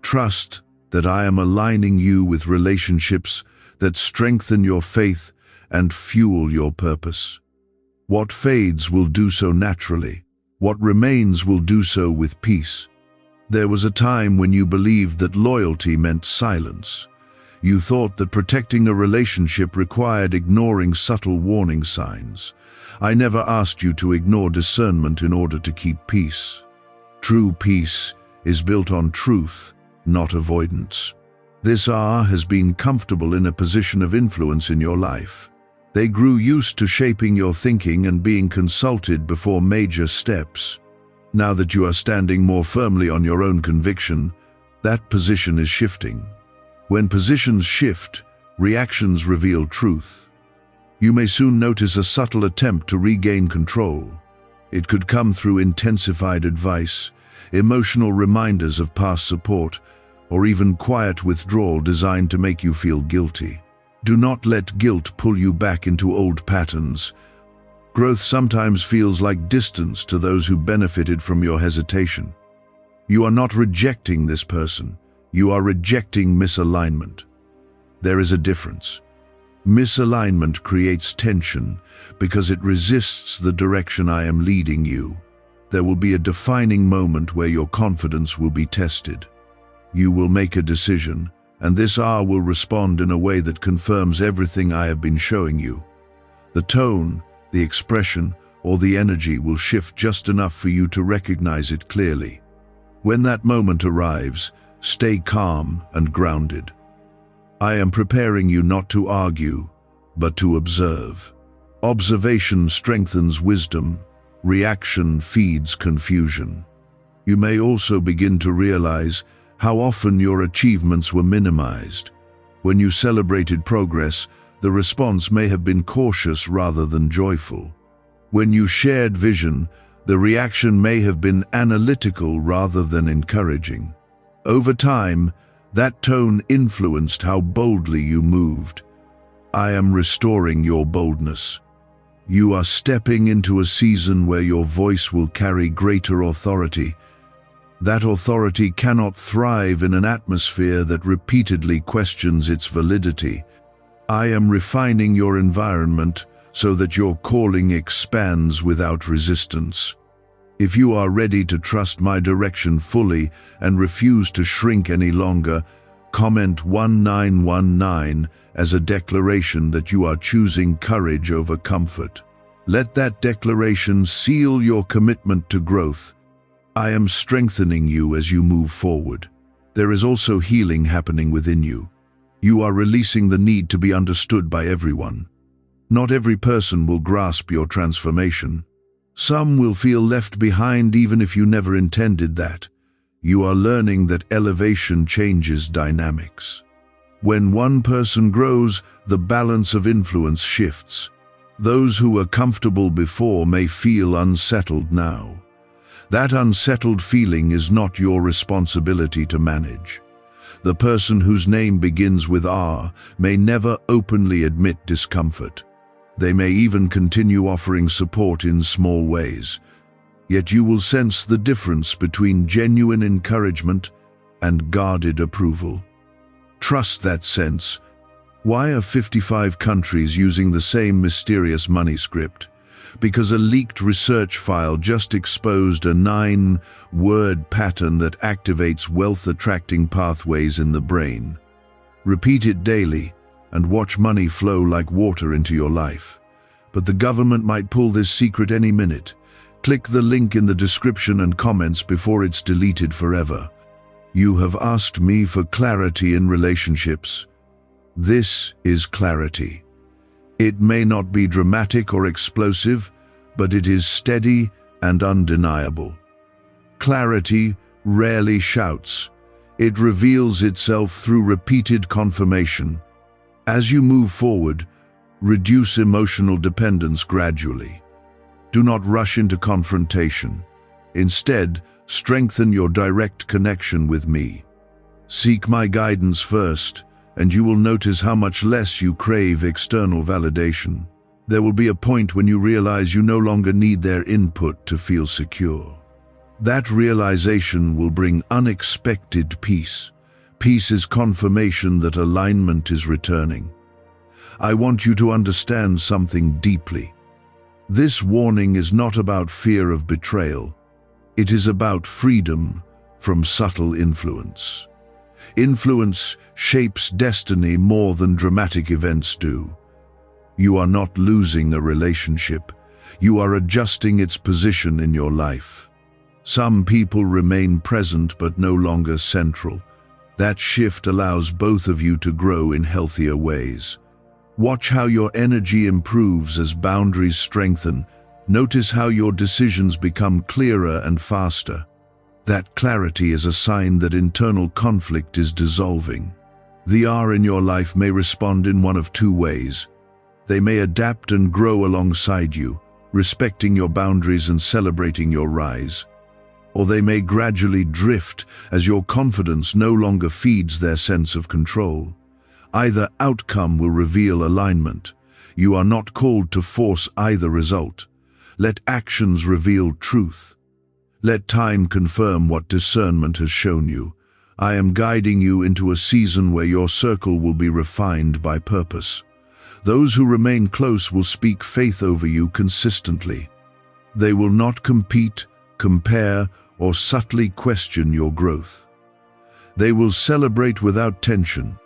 A: Trust that I am aligning you with relationships that strengthen your faith and fuel your purpose. What fades will do so naturally. What remains will do so with peace. There was a time when you believed that loyalty meant silence. You thought that protecting a relationship required ignoring subtle warning signs. I never asked you to ignore discernment in order to keep peace. True peace is built on truth, not avoidance. This R has been comfortable in a position of influence in your life. They grew used to shaping your thinking and being consulted before major steps. Now that you are standing more firmly on your own conviction, that position is shifting. When positions shift, reactions reveal truth. You may soon notice a subtle attempt to regain control. It could come through intensified advice, emotional reminders of past support, or even quiet withdrawal designed to make you feel guilty. Do not let guilt pull you back into old patterns. Growth sometimes feels like distance to those who benefited from your hesitation. You are not rejecting this person. You are rejecting misalignment. There is a difference. Misalignment creates tension because it resists the direction I am leading you. There will be a defining moment where your confidence will be tested. You will make a decision, and this R will respond in a way that confirms everything I have been showing you. The tone, the expression, or the energy will shift just enough for you to recognize it clearly. When that moment arrives, stay calm and grounded. I am preparing you not to argue, but to observe. Observation strengthens wisdom, reaction feeds confusion. You may also begin to realize how often your achievements were minimized. When you celebrated progress, the response may have been cautious rather than joyful. When you shared vision, the reaction may have been analytical rather than encouraging. Over time, That tone influenced how boldly you moved. I am restoring your boldness. You are stepping into a season where your voice will carry greater authority. That authority cannot thrive in an atmosphere that repeatedly questions its validity. I am refining your environment so that your calling expands without resistance. If you are ready to trust my direction fully and refuse to shrink any longer, comment 1919 as a declaration that you are choosing courage over comfort. Let that declaration seal your commitment to growth. I am strengthening you as you move forward. There is also healing happening within you. You are releasing the need to be understood by everyone. Not every person will grasp your transformation. Some will feel left behind even if you never intended that. You are learning that elevation changes dynamics. When one person grows, the balance of influence shifts. Those who were comfortable before may feel unsettled now. That unsettled feeling is not your responsibility to manage. The person whose name begins with R may never openly admit discomfort. They may even continue offering support in small ways. Yet you will sense the difference between genuine encouragement and guarded approval. Trust that sense. Why are 55 countries using the same mysterious money script? Because a leaked research file just exposed a 9-word pattern that activates wealth-attracting pathways in the brain. Repeat it daily and watch money flow like water into your life. But the government might pull this secret any minute. Click the link in the description and comments before it's deleted forever. You have asked me for clarity in relationships. This is clarity. It may not be dramatic or explosive, but it is steady and undeniable. Clarity rarely shouts. It reveals itself through repeated confirmation. As you move forward, reduce emotional dependence gradually. Do not rush into confrontation. Instead, strengthen your direct connection with me. Seek my guidance first, and you will notice how much less you crave external validation. There will be a point when you realize you no longer need their input to feel secure. That realization will bring unexpected peace. Peace is confirmation that alignment is returning. I want you to understand something deeply. This warning is not about fear of betrayal. It is about freedom from subtle influence. Influence shapes destiny more than dramatic events do. You are not losing a relationship. You are adjusting its position in your life. Some people remain present but no longer central. That shift allows both of you to grow in healthier ways. Watch how your energy improves as boundaries strengthen. Notice how your decisions become clearer and faster. That clarity is a sign that internal conflict is dissolving. The R in your life may respond in one of two ways. They may adapt and grow alongside you, respecting your boundaries and celebrating your rise. Or they may gradually drift as your confidence no longer feeds their sense of control. Either outcome will reveal alignment. You are not called to force either result. Let actions reveal truth. Let time confirm what discernment has shown you. I am guiding you into a season where your circle will be refined by purpose. Those who remain close will speak faith over you consistently. They will not compete, compare, or subtly question your growth. They will celebrate without tension.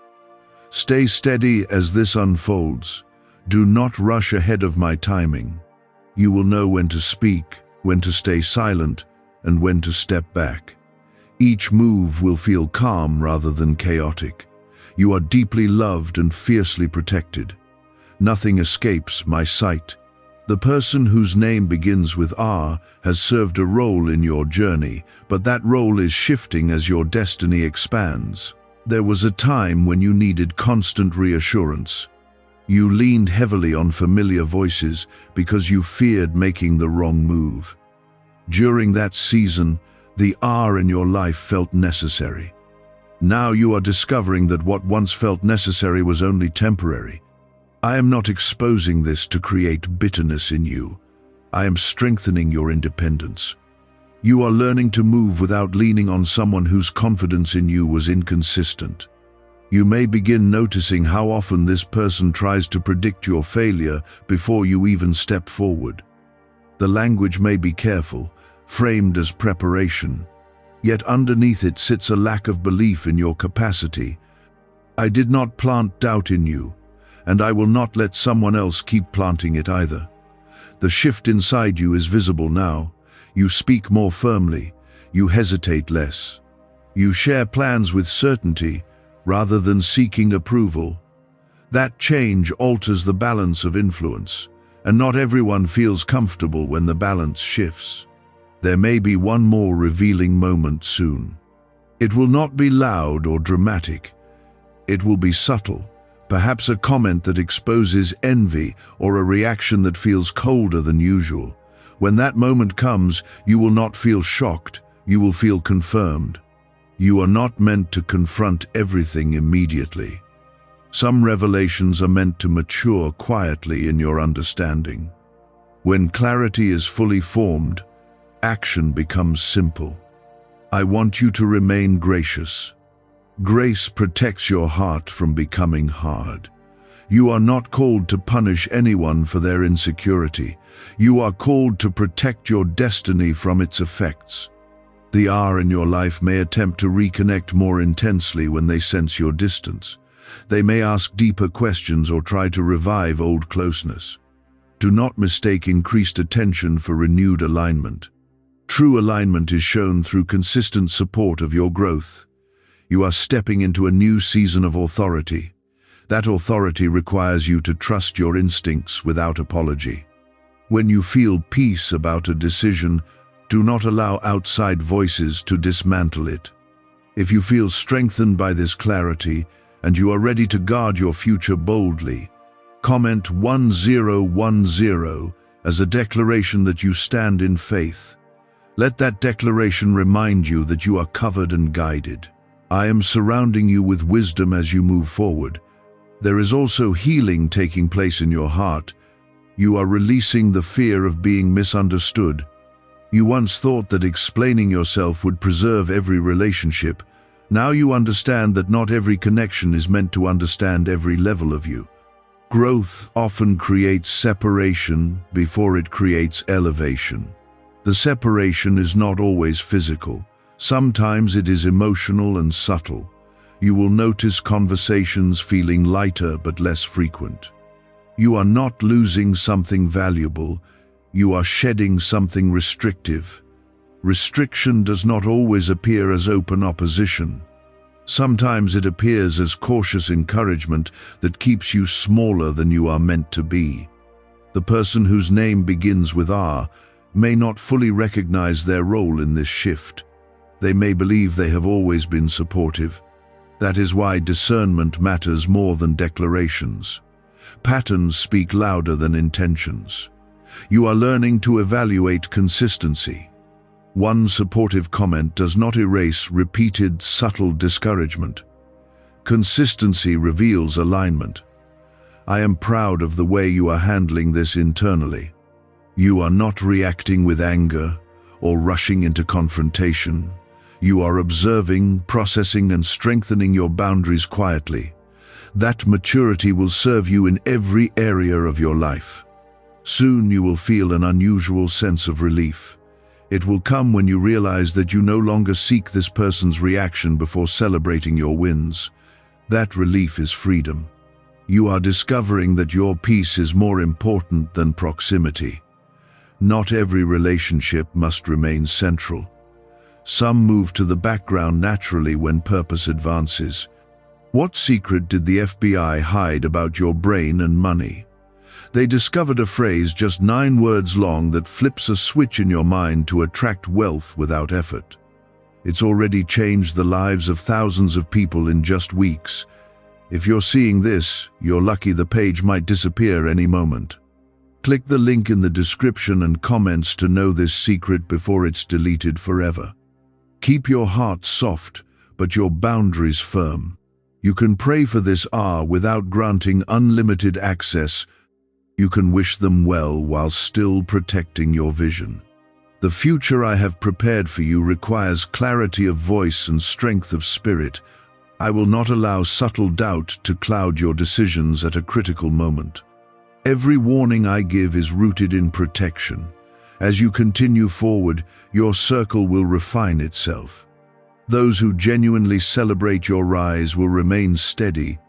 A: Stay steady as this unfolds. Do not rush ahead of my timing. You will know when to speak, when to stay silent, and when to step back. Each move will feel calm rather than chaotic. You are deeply loved and fiercely protected. Nothing escapes my sight. The person whose name begins with R has served a role in your journey, but that role is shifting as your destiny expands. There was a time when you needed constant reassurance. You leaned heavily on familiar voices because you feared making the wrong move. During that season, the R in your life felt necessary. Now you are discovering that what once felt necessary was only temporary. I am not exposing this to create bitterness in you. I am strengthening your independence. You are learning to move without leaning on someone whose confidence in you was inconsistent. You may begin noticing how often this person tries to predict your failure before you even step forward. The language may be careful, framed as preparation, yet underneath it sits a lack of belief in your capacity. I did not plant doubt in you, and I will not let someone else keep planting it either. The shift inside you is visible now. You speak more firmly, you hesitate less. You share plans with certainty rather than seeking approval. That change alters the balance of influence, and not everyone feels comfortable when the balance shifts. There may be one more revealing moment soon. It will not be loud or dramatic. It will be subtle, perhaps a comment that exposes envy or a reaction that feels colder than usual. When that moment comes, you will not feel shocked, you will feel confirmed. You are not meant to confront everything immediately. Some revelations are meant to mature quietly in your understanding. When clarity is fully formed, action becomes simple. I want you to remain gracious. Grace protects your heart from becoming hard. You are not called to punish anyone for their insecurity. You are called to protect your destiny from its effects. The R in your life may attempt to reconnect more intensely when they sense your distance. They may ask deeper questions or try to revive old closeness. Do not mistake increased attention for renewed alignment. True alignment is shown through consistent support of your growth. You are stepping into a new season of authority. That authority requires you to trust your instincts without apology. When you feel peace about a decision, do not allow outside voices to dismantle it. If you feel strengthened by this clarity and you are ready to guard your future boldly, comment 1010 as a declaration that you stand in faith. Let that declaration remind you that you are covered and guided. I am surrounding you with wisdom as you move forward. There is also healing taking place in your heart. You are releasing the fear of being misunderstood. You once thought that explaining yourself would preserve every relationship. Now you understand that not every connection is meant to understand every level of you. Growth often creates separation before it creates elevation. The separation is not always physical. Sometimes it is emotional and subtle. You will notice conversations feeling lighter but less frequent. You are not losing something valuable. You are shedding something restrictive. Restriction does not always appear as open opposition. Sometimes it appears as cautious encouragement that keeps you smaller than you are meant to be. The person whose name begins with R may not fully recognize their role in this shift. They may believe they have always been supportive. That is why discernment matters more than declarations. Patterns speak louder than intentions. You are learning to evaluate consistency. One supportive comment does not erase repeated, subtle discouragement. Consistency reveals alignment. I am proud of the way you are handling this internally. You are not reacting with anger or rushing into confrontation. You are observing, processing, and strengthening your boundaries quietly. That maturity will serve you in every area of your life. Soon you will feel an unusual sense of relief. It will come when you realize that you no longer seek this person's reaction before celebrating your wins. That relief is freedom. You are discovering that your peace is more important than proximity. Not every relationship must remain central. Some move to the background naturally when purpose advances. What secret did the FBI hide about your brain and money? They discovered a phrase just 9 words long that flips a switch in your mind to attract wealth without effort. It's already changed the lives of thousands of people in just weeks. If you're seeing this, you're lucky. The page might disappear any moment. Click the link in the description and comments to know this secret before it's deleted forever. Keep your heart soft, but your boundaries firm. You can pray for this R without granting unlimited access. You can wish them well while still protecting your vision. The future I have prepared for you requires clarity of voice and strength of spirit. I will not allow subtle doubt to cloud your decisions at a critical moment. Every warning I give is rooted in protection. As you continue forward, your circle will refine itself. Those who genuinely celebrate your rise will remain steady.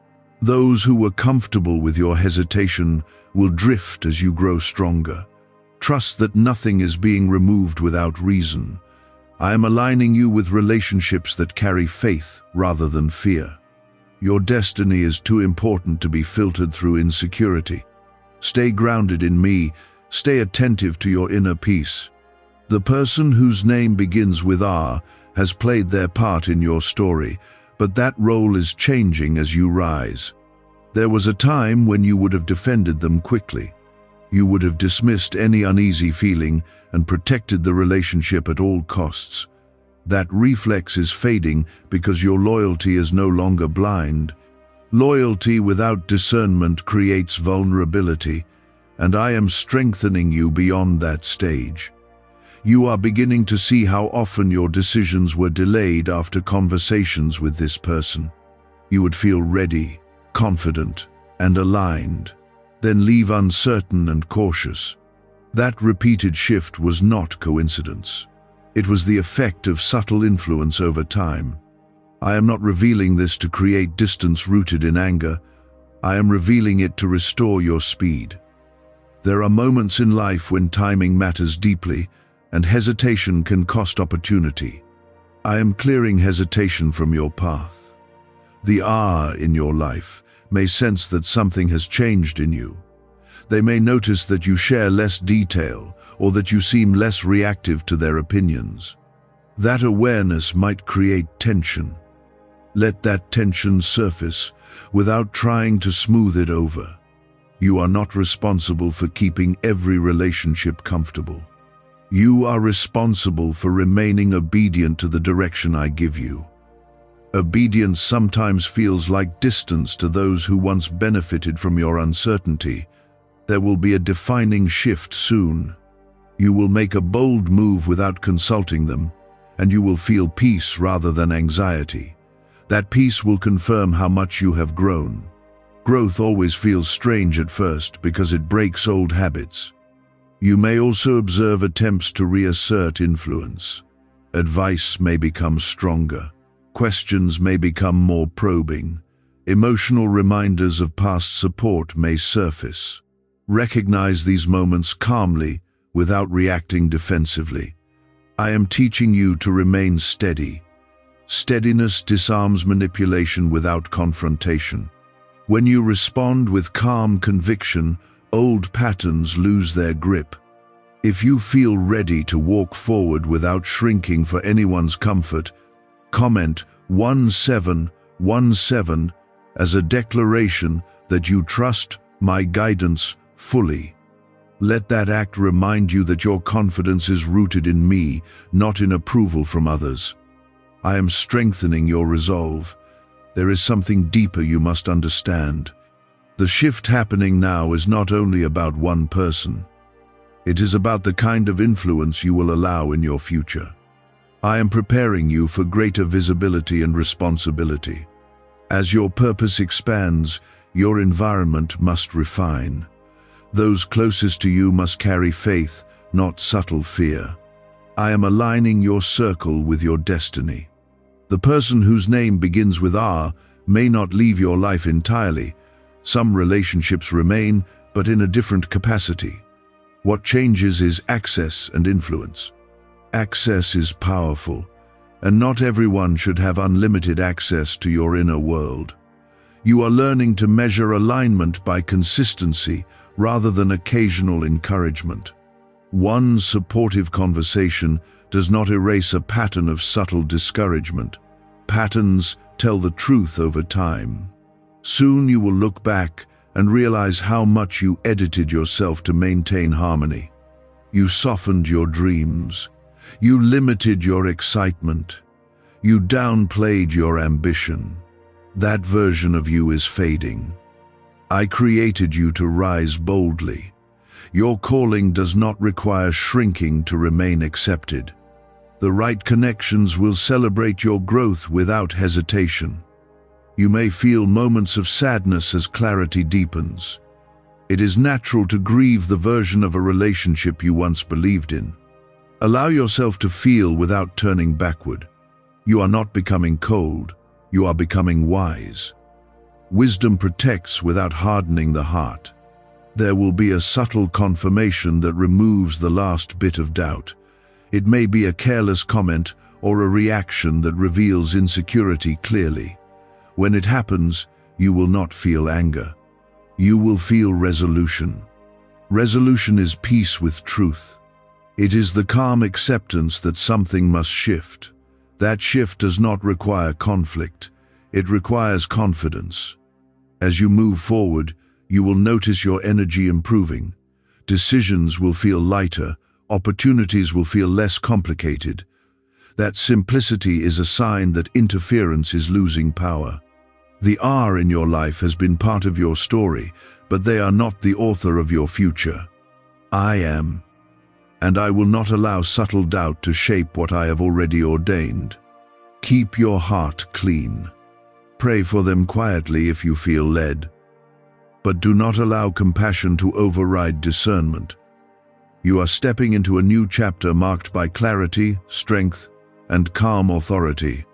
A: Those who were comfortable with your hesitation will drift as you grow stronger. Trust that nothing is being removed without reason. I am aligning you with relationships that carry faith rather than fear. Your destiny is too important to be filtered through insecurity. Stay grounded in me. Stay attentive to your inner peace. The person whose name begins with R has played their part in your story, but that role is changing as you rise. There was a time when you would have defended them quickly. You would have dismissed any uneasy feeling and protected the relationship at all costs. That reflex is fading because your loyalty is no longer blind. Loyalty without discernment creates vulnerability, and I am strengthening you beyond that stage. You are beginning to see how often your decisions were delayed after conversations with this person. You would feel ready, confident, and aligned, then leave uncertain and cautious. That repeated shift was not coincidence. It was the effect of subtle influence over time. I am not revealing this to create distance rooted in anger. I am revealing it to restore your speed. There are moments in life when timing matters deeply, and hesitation can cost opportunity. I am clearing hesitation from your path. The R in your life may sense that something has changed in you. They may notice that you share less detail or that you seem less reactive to their opinions. That awareness might create tension. Let that tension surface without trying to smooth it over. You are not responsible for keeping every relationship comfortable. You are responsible for remaining obedient to the direction I give you. Obedience sometimes feels like distance to those who once benefited from your uncertainty. There will be a defining shift soon. You will make a bold move without consulting them, and you will feel peace rather than anxiety. That peace will confirm how much you have grown. Growth always feels strange at first because it breaks old habits. You may also observe attempts to reassert influence. Advice may become stronger. Questions may become more probing. Emotional reminders of past support may surface. Recognize these moments calmly without reacting defensively. I am teaching you to remain steady. Steadiness disarms manipulation without confrontation. When you respond with calm conviction, old patterns lose their grip. If you feel ready to walk forward without shrinking for anyone's comfort, comment 1717 as a declaration that you trust my guidance fully. Let that act remind you that your confidence is rooted in me, not in approval from others. I am strengthening your resolve. There is something deeper you must understand. The shift happening now is not only about one person. It is about the kind of influence you will allow in your future. I am preparing you for greater visibility and responsibility. As your purpose expands, your environment must refine. Those closest to you must carry faith, not subtle fear. I am aligning your circle with your destiny. The person whose name begins with R may not leave your life entirely. Some relationships remain, but in a different capacity. What changes is access and influence. Access is powerful, and not everyone should have unlimited access to your inner world. You are learning to measure alignment by consistency rather than occasional encouragement. One supportive conversation does not erase a pattern of subtle discouragement. Patterns tell the truth over time. Soon you will look back and realize how much you edited yourself to maintain harmony. You softened your dreams. You limited your excitement. You downplayed your ambition. That version of you is fading. I created you to rise boldly. Your calling does not require shrinking to remain accepted. The right connections will celebrate your growth without hesitation. You may feel moments of sadness as clarity deepens. It is natural to grieve the version of a relationship you once believed in. Allow yourself to feel without turning backward. You are not becoming cold, you are becoming wise. Wisdom protects without hardening the heart. There will be a subtle confirmation that removes the last bit of doubt. It may be a careless comment or a reaction that reveals insecurity clearly. When it happens, you will not feel anger. You will feel resolution. Resolution is peace with truth. It is the calm acceptance that something must shift. That shift does not require conflict. It requires confidence. As you move forward, you will notice your energy improving. Decisions will feel lighter. Opportunities will feel less complicated. That simplicity is a sign that interference is losing power. The R in your life has been part of your story, but they are not the author of your future. I am. And I will not allow subtle doubt to shape what I have already ordained. Keep your heart clean. Pray for them quietly if you feel led. But do not allow compassion to override discernment. You are stepping into a new chapter marked by clarity, strength, and calm authority.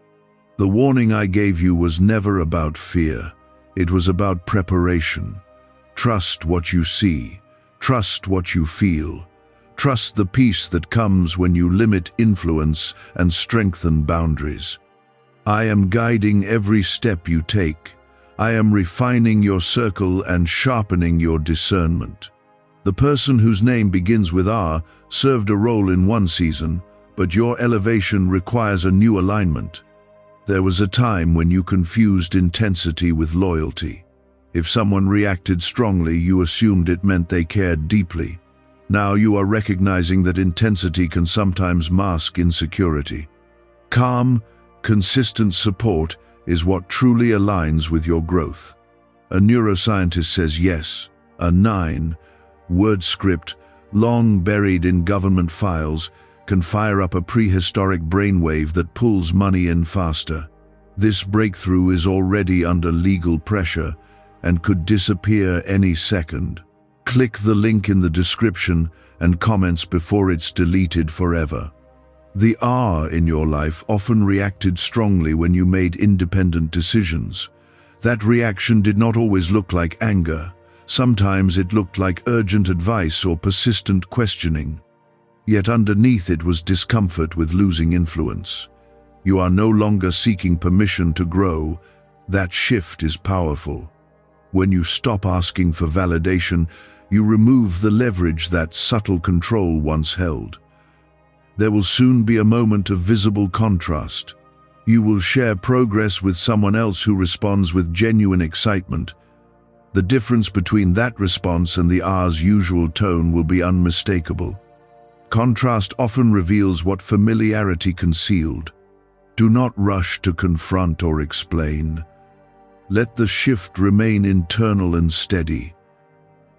A: The warning I gave you was never about fear. It was about preparation. Trust what you see. Trust what you feel. Trust the peace that comes when you limit influence and strengthen boundaries. I am guiding every step you take. I am refining your circle and sharpening your discernment. The person whose name begins with R served a role in one season, but your elevation requires a new alignment. There was a time when you confused intensity with loyalty. If someone reacted strongly, you assumed it meant they cared deeply. Now you are recognizing that intensity can sometimes mask insecurity. Calm, consistent support is what truly aligns with your growth. A neuroscientist says yes. A 9 word script, long buried in government files, can fire up a prehistoric brainwave that pulls money in faster. This breakthrough is already under legal pressure and could disappear any second. Click the link in the description and comments before it's deleted forever. The R in your life often reacted strongly when you made independent decisions. That reaction did not always look like anger. Sometimes it looked like urgent advice or persistent questioning. Yet underneath it was discomfort with losing influence. You are no longer seeking permission to grow. That shift is powerful. When you stop asking for validation, you remove the leverage that subtle control once held. There will soon be a moment of visible contrast. You will share progress with someone else who responds with genuine excitement. The difference between that response and the R's usual tone will be unmistakable. Contrast often reveals what familiarity concealed. Do not rush to confront or explain. Let the shift remain internal and steady.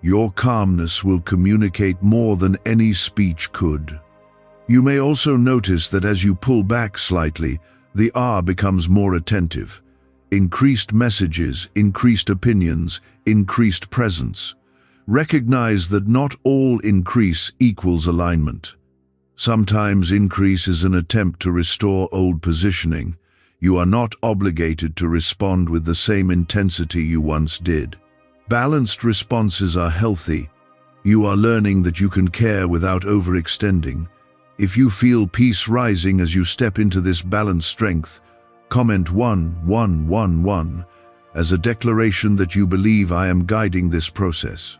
A: Your calmness will communicate more than any speech could. You may also notice that as you pull back slightly, the R becomes more attentive. Increased messages, increased opinions, increased presence. Recognize that not all increase equals alignment. Sometimes increase is an attempt to restore old positioning. You are not obligated to respond with the same intensity you once did. Balanced responses are healthy. You are learning that you can care without overextending. If you feel peace rising as you step into this balanced strength, comment 1111 as a declaration that you believe I am guiding this process.